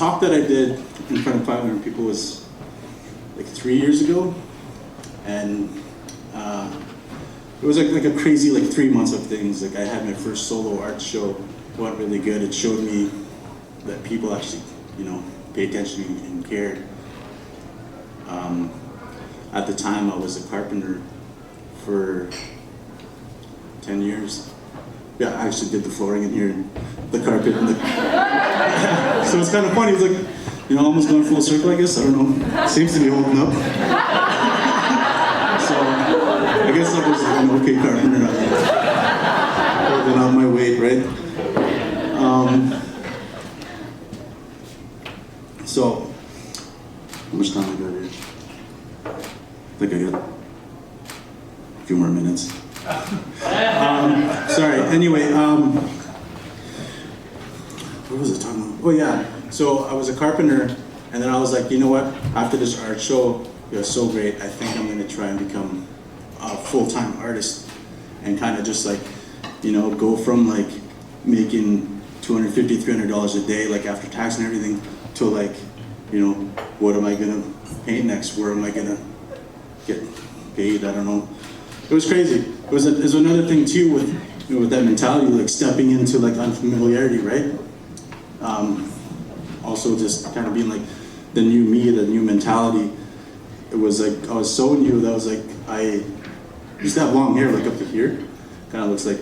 talk that I did in front of 500 people was like 3 years ago, and it was like a crazy like 3 months of things. Like I had my first solo art show, went really good. It showed me that people actually, pay attention and cared. At the time, I was a carpenter for 10 years. Yeah, I actually did the flooring in here, and the carpet, and so it's kind of funny. It's like, almost going full circle, I guess. I don't know. Seems to be holding up. So I guess I was an okay carpenter. Holding out my weight, right? So, how much time I got here? I think I got a few more minutes. Sorry, anyway, what was I talking about? Oh yeah, so I was a carpenter, and then I was like, you know what, after this art show, it was so great, I think I'm gonna try and become a full-time artist, and kind of just like, go from like making $250, $300 a day, like after tax and everything, to like, what am I gonna paint next? Where am I gonna get paid? I don't know. It was crazy. It was another thing too with that mentality, like stepping into like unfamiliarity, right? Also just kind of being like the new me, the new mentality. It was like, I was so new that I was like, I used to have long hair like up to here. Kind of looks like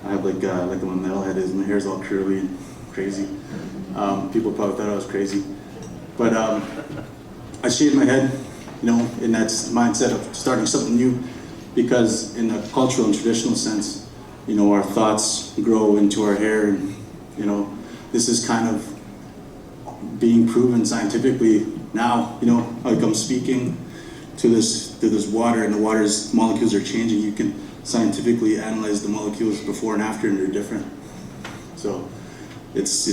I have like my metalhead is. My hair's all curly and crazy. People probably thought I was crazy. But I shaved my head, in that mindset of starting something new, because in a cultural and traditional sense, our thoughts grow into our hair, and this is kind of being proven scientifically now. Like I'm speaking to this water, and the water's molecules are changing. You can scientifically analyze the molecules before and after, and they're different. So it's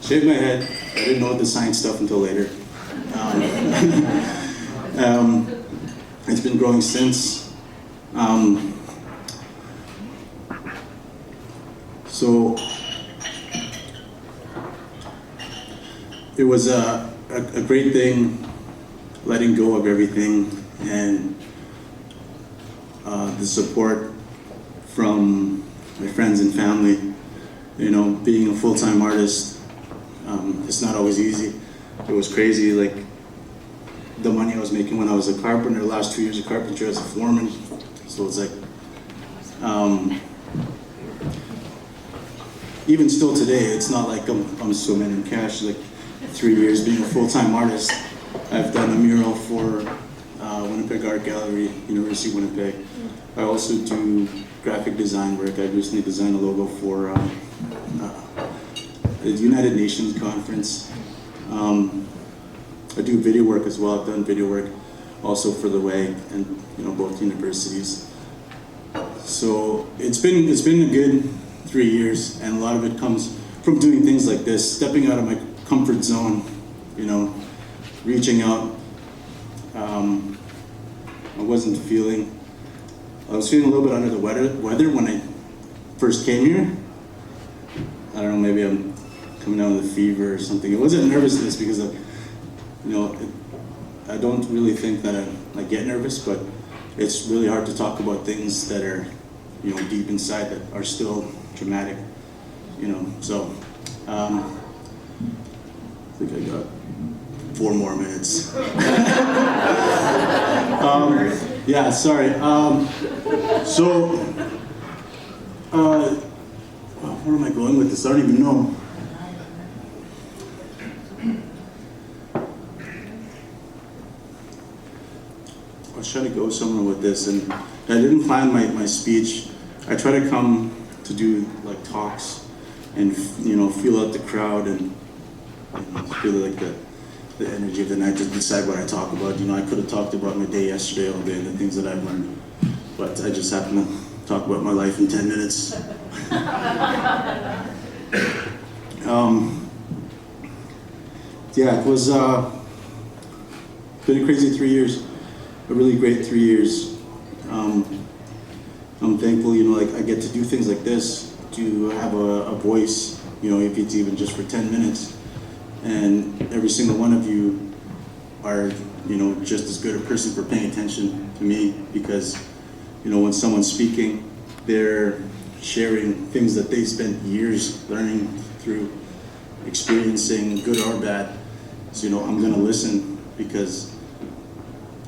shaved my head. I didn't know the science stuff until later. It's been growing since. So it was a great thing, letting go of everything, and the support from my friends and family. Being a full-time artist, it's not always easy. It was crazy, like the money I was making when I was a carpenter, the last 2 years of carpentry as a foreman. So it's like, even still today, it's not like I'm swimming in cash. Like 3 years being a full-time artist, I've done a mural for Winnipeg Art Gallery, University of Winnipeg. I also do graphic design work. I recently designed a logo for the United Nations conference. I do video work as well. I've done video work also for the WAG and both universities. So it's been a good 3 years, and a lot of it comes from doing things like this, stepping out of my comfort zone, reaching out. I was feeling a little bit under the weather when I first came here. I don't know, maybe I'm coming down with a fever or something. It wasn't nervousness, because I don't really think that I get nervous, but it's really hard to talk about things that are, deep inside that are still traumatic, So I think I got 4 more minutes. Yeah, sorry. Where am I going with this? I don't even know. I was trying to go somewhere with this, and I didn't plan my speech. I try to come to do like talks and feel out the crowd and feel like the energy of the night to decide what I talk about. I could have talked about my day yesterday all day and the things that I've learned, but I just happen to talk about my life in 10 minutes. Yeah, it was been a crazy 3 years, a really great 3 years. I'm thankful, like I get to do things like this, to have a voice, if it's even just for 10 minutes, And every single one of you are, you know, just as good a person for paying attention to me, because, you know, when someone's speaking, they're sharing things that they spent years learning through, experiencing, good or bad. So, you know, I'm gonna listen because,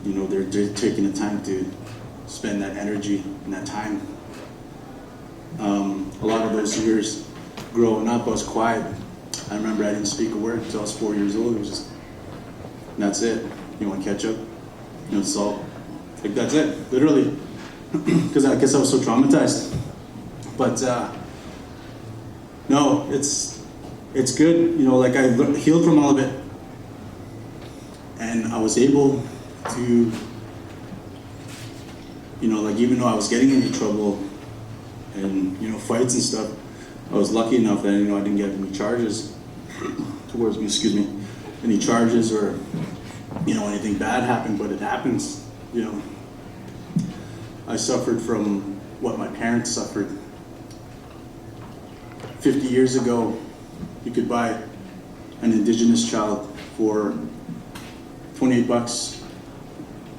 you know, they're taking the time to spend that energy and that time. A lot of those years growing up, I was quiet. I remember I didn't speak a word until I was 4 years old. It was just, and that's it. You want ketchup? You know, salt? Like, that's it, literally. Because I guess I was so traumatized. But no, it's good. You know, like, I healed from all of it. And I was able to, you know, like, even though I was getting into trouble and, you know, fights and stuff, I was lucky enough that, you know, I didn't get any charges towards me, excuse me, any charges or, you know, anything bad happened, but it happens, you know. I suffered from what my parents suffered. 50 years ago, you could buy an Indigenous child for 28 bucks.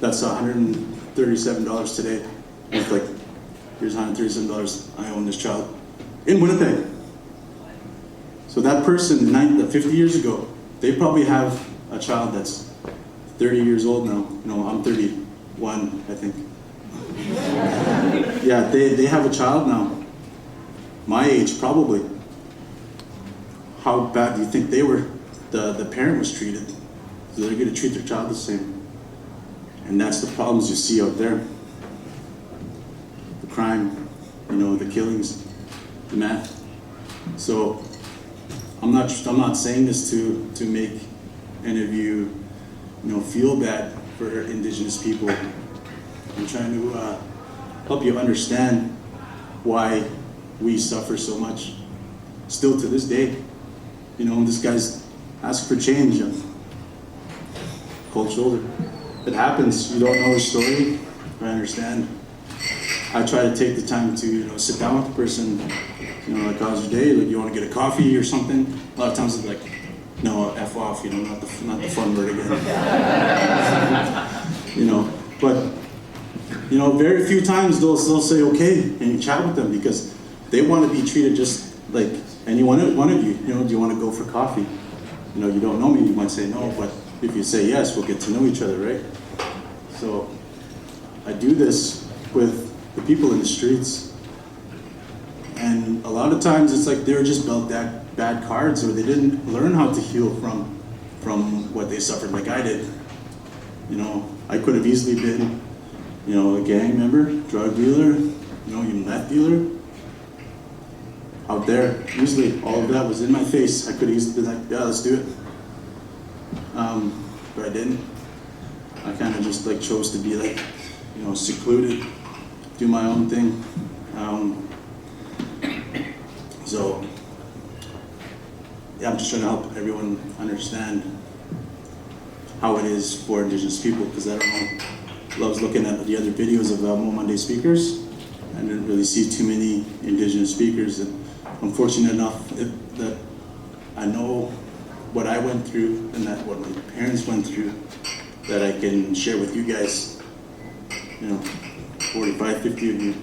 That's $137 today. It's like, here's $137, I own this child. In Winnipeg. So that person, 50 years ago, they probably have a child that's 30 years old now. You know, I'm 31, I think. Yeah, they have a child now. My age, probably. How bad do you think they were? The parent was treated. So they're gonna treat their child the same. And that's the problems you see out there. The crime, you know, the killings, the meth. So I'm not saying this to make any of you, you know, feel bad for Indigenous people. I'm trying to help you understand why we suffer so much, still to this day. You know, this guy's asking for change. Cold shoulder. It happens. You don't know his story. I understand. I try to take the time to, you know, sit down with the person. You know, like, how's your day? Like, you want to get a coffee or something? A lot of times it's like, no, F off. You know, not the fun word again. You know, but, you know, very few times they'll say okay, and you chat with them because they want to be treated just like any one of you. You know, do you want to go for coffee? You know, you don't know me, you might say no, but if you say yes, we'll get to know each other, right? So I do this with the people in the streets, and a lot of times it's like they're just dealt bad cards, or they didn't learn how to heal from what they suffered like I did. You know, I could have easily been, you know, a gang member, drug dealer, you know, even meth dealer. Out there, usually all of that was in my face. I could have easily been like, yeah, let's do it. But I didn't. I kind of just like chose to be like, you know, secluded, do my own thing. So, yeah, I'm just trying to help everyone understand how it is for Indigenous people, because I don't know. I was looking at the other videos of MoMondays speakers. I didn't really see too many Indigenous speakers. And I'm fortunate enough that I know what I went through and that what my parents went through, that I can share with you guys, you know, 45, 50 of you.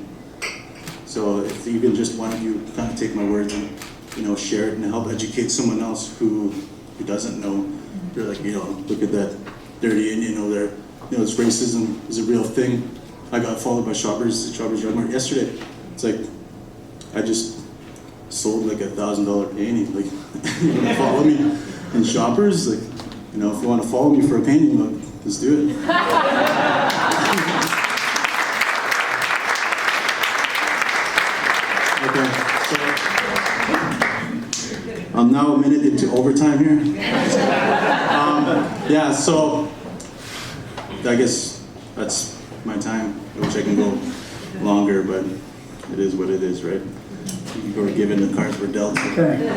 So if even just one of you kind of take my words and, you know, share it and help educate someone else who doesn't know, you're like, you know, look at that dirty Indian over there. You know, this racism is a real thing. I got followed by Shoppers Drug Mart yesterday. It's like, I just sold like $1,000 painting. Like, you want to follow me in Shoppers? Like, you know, if you want to follow me for a painting, like, let's do it. Okay, so I'm now a minute into overtime here. Yeah, so I guess that's my time. I wish I can go longer, but it is what it is, right? We're given the cards we're dealt. Okay.